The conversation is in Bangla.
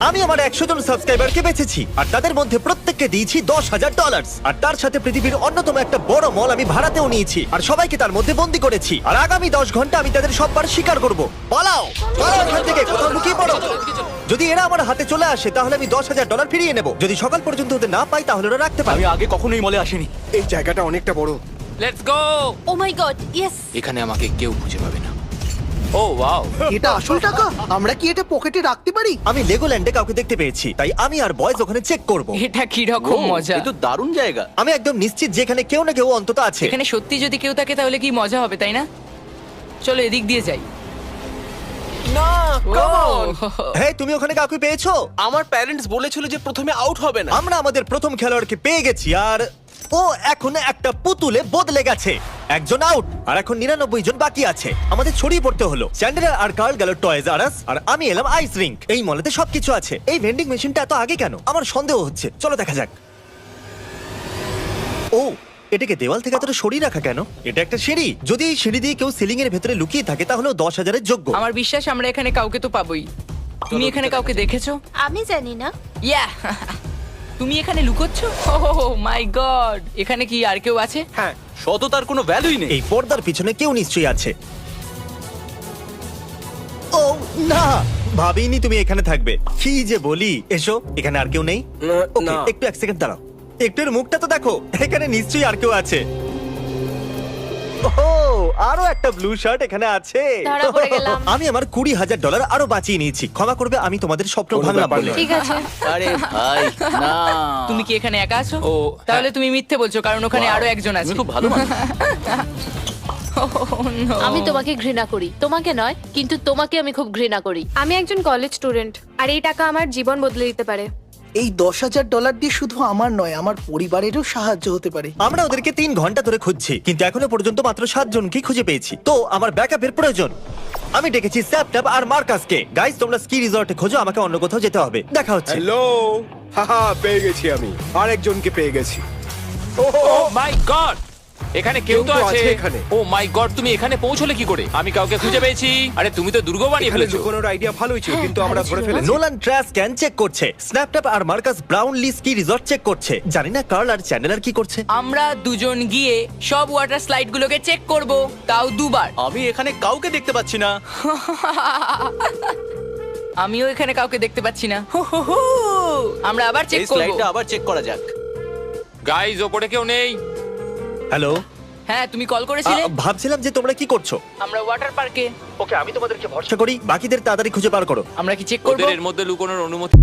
আমি আমার 100 জন সাবস্ক্রাইবারকে বেঁচেছি আর তাদের মধ্যে প্রত্যেককে দিয়েছি $10,000 আর তার সাথে পৃথিবীর অন্যতম একটা বড় মল আমি ভাড়াতেও নিয়েছি আর সবাইকে তার মধ্যে বন্দি করেছি আর আগামী 10 ঘন্টা আমি তাদের সববার শিকার করব। পালাও পালাও এখান থেকে, কোথাও লুকিয়ে পড়ো। যদি এরা আমার হাতে চলে আসে তাহলে আমি $10,000 ফিরিয়ে নেব। যদি সকাল পর্যন্ত ওদের না পাই তাহলে ওরা রাখতে পারে। আমি আগে কখনোই মলে আসিনি। এই জায়গাটা অনেকটা বড়। Let's go. Oh my god, yes. এখানে আমাকে কেউ খুঁজে পাবে না। Oh wow. এটা আসল টাকা? আমরা কি এটা পকেটে রাখতে পারি? আমি লেগোল্যান্ডে কাউকে দেখতে পেয়েছি, তাই আমি আর বয়েজ ওখানে চেক করব। এটা কি রকম মজা! এই তো দারুণ জায়গা। আমি একদম নিশ্চিত যে এখানে কেউ না কেউ অন্তত আছে। এখানে সত্যি যদি কেউ থাকে তাহলে কি মজা হবে, তাই না? চলো এদিক দিয়ে যাই। না, come on! হ্যাঁ, তুমি ওখানে কাউকে পেয়েছো? আমার প্যারেন্টস বলেছিল যে প্রথমে আউট হবে না। আমরা আমাদের প্রথম খেলোয়াড়কে পেয়ে গেছি আর ও এখন একটা পুতুলে বদলে গেছে। একজন আউট আর এখন 99 জন বাকি আছে। আমাদের ছড়িয়ে পড়তে হলো। চ্যান্ডেলার আর কার্ল গেল টয়েজ আর আস আর আমি এলাম আইস রিঙ্ক। এই মলেতে সবকিছু আছে। এই ভেন্ডিং মেশিনটা এত আগে কেন? আমার সন্দেহ হচ্ছে। চলো দেখা যাক। ও, এটাকে দেওয়াল থেকে এতটা সরিয়ে রাখা কেন? এটা একটা সিঁড়ি। যদি এই সিঁড়ি দিয়ে কেউ সিলিং এর ভেতরে লুকিয়ে থাকে তাহলে 10,000-এর যোগ্য। আমার বিশ্বাস আমরা এখানে কাউকে তো পাবোই। তুমি এখানে কাউকে দেখেছো? আমি জানি না। ইয়া তুমি এখানে লুকোচ্ছ? ও মাই গড! এখানে কি আর কেউ আছে? হ্যাঁ, সততার কোনো ভ্যালুই নেই। এই পর্দার পিছনে কেউ নিশ্চয়ই আছে। ও না, ভাবিনি তুমি এখানে থাকবে। কি যে বলি। এসো, এখানে আর কেউ নেই। ওকে, না। একটু 1 সেকেন্ড দাঁড়াও। একটু এর মুখটা তো দেখো। এখানে নিশ্চয়ই আর কেউ আছে। ও, আরো একটা ব্লু শার্ট এখানে আছে। ধরা পড়ে গেলাম। আমি আমার $20,000 আরো বাঁচিয়ে নিয়েছি। ক্ষমা করবে, আমি তোমাদের স্বপ্ন কোনো ভাঙলাম ব্যাপার বলে। নয়। ঠিক আছে। আরে ভাই, না। তুমি কি এখানে একা আছো? ও, তাহলে তুমি মিথ্যে বলছো, কারণ ওখানে Wow, আরো একজন আছে। তুমি খুব ভালো মানুষ। Oh, no! আমি তোমাকে ঘৃণা করি, তোমাকে নয়, কিন্তু তোমাকে আমি খুব ঘৃণা করি। আমি একজন কলেজ স্টুডেন্ট আর এই টাকা আমার জীবন বদলে দিতে পারে। এই $10,000 দিয়ে শুধু আমার নয়, আমার পরিবারেরও সাহায্য হতে পারে। আমরা ওদেরকে 3 ঘন্টা ধরে খুঁজছি, কিন্তু এখনো পর্যন্ত মাত্র 7 জনকেই খুঁজে পেয়েছি। তো আমার ব্যাকআপের প্রয়োজন। আমি ডেকেছি স্যাপট্যাপ আর মার্কাসকে। গাইস, তোমরা স্কি রিসর্টে খোঁজো, আমাকে অন্য কোথাও যেতে হবে। দেখা হচ্ছে। হ্যালো, হাহা, পেয়ে গেছি আমি। আরেকজনকে পেয়ে গেছি। ও মাই গড, এখানে কেউ তো আছে এখানে। ও মাই গড, তুমি এখানে পৌঁছলে কি করে? আমি কাউকে খুঁজে পেয়েছি। আরে তুমি তো দুর্গ বানিয়ে এখানে ফেলেছো। লুকোনোর আইডিয়া ভালোই ছিল, কিন্তু আমরা ধরে ফেলেছি। নোলান ট্র্যাশ ক্যান চেক করছে, স্ন্যাপট্যাপ আর Marcus Brownlee ski resort check করছে। জানি না কার্ল আর চ্যান্ডেলার কি করছে। আমরা দুজন গিয়ে সব ওয়াটার স্লাইড গুলোকে চেক করব, তাও 2 বার। আমি এখানে কাউকে দেখতে পাচ্ছি না। আমিও এখানে কাউকে দেখতে পাচ্ছি না। আমরা আবার চেক এই করব। স্লাইডটা আবার চেক করা যাক। গাইজ, ওপরে কেউ নেই। হ্যালো, হ্যাঁ, তুমি কল করেছিলে? ভাবছিলাম যে তোমরা কি করছো। আমরা ওয়াটার পার্কে। ওকে, আমি তোমাদেরকে ভরসা করি। বাকিদের তাড়াতাড়ি খুঁজে বার করো। আমরা কি চেক করব? ওদের এর মধ্যে লুকোনোর অনুমতি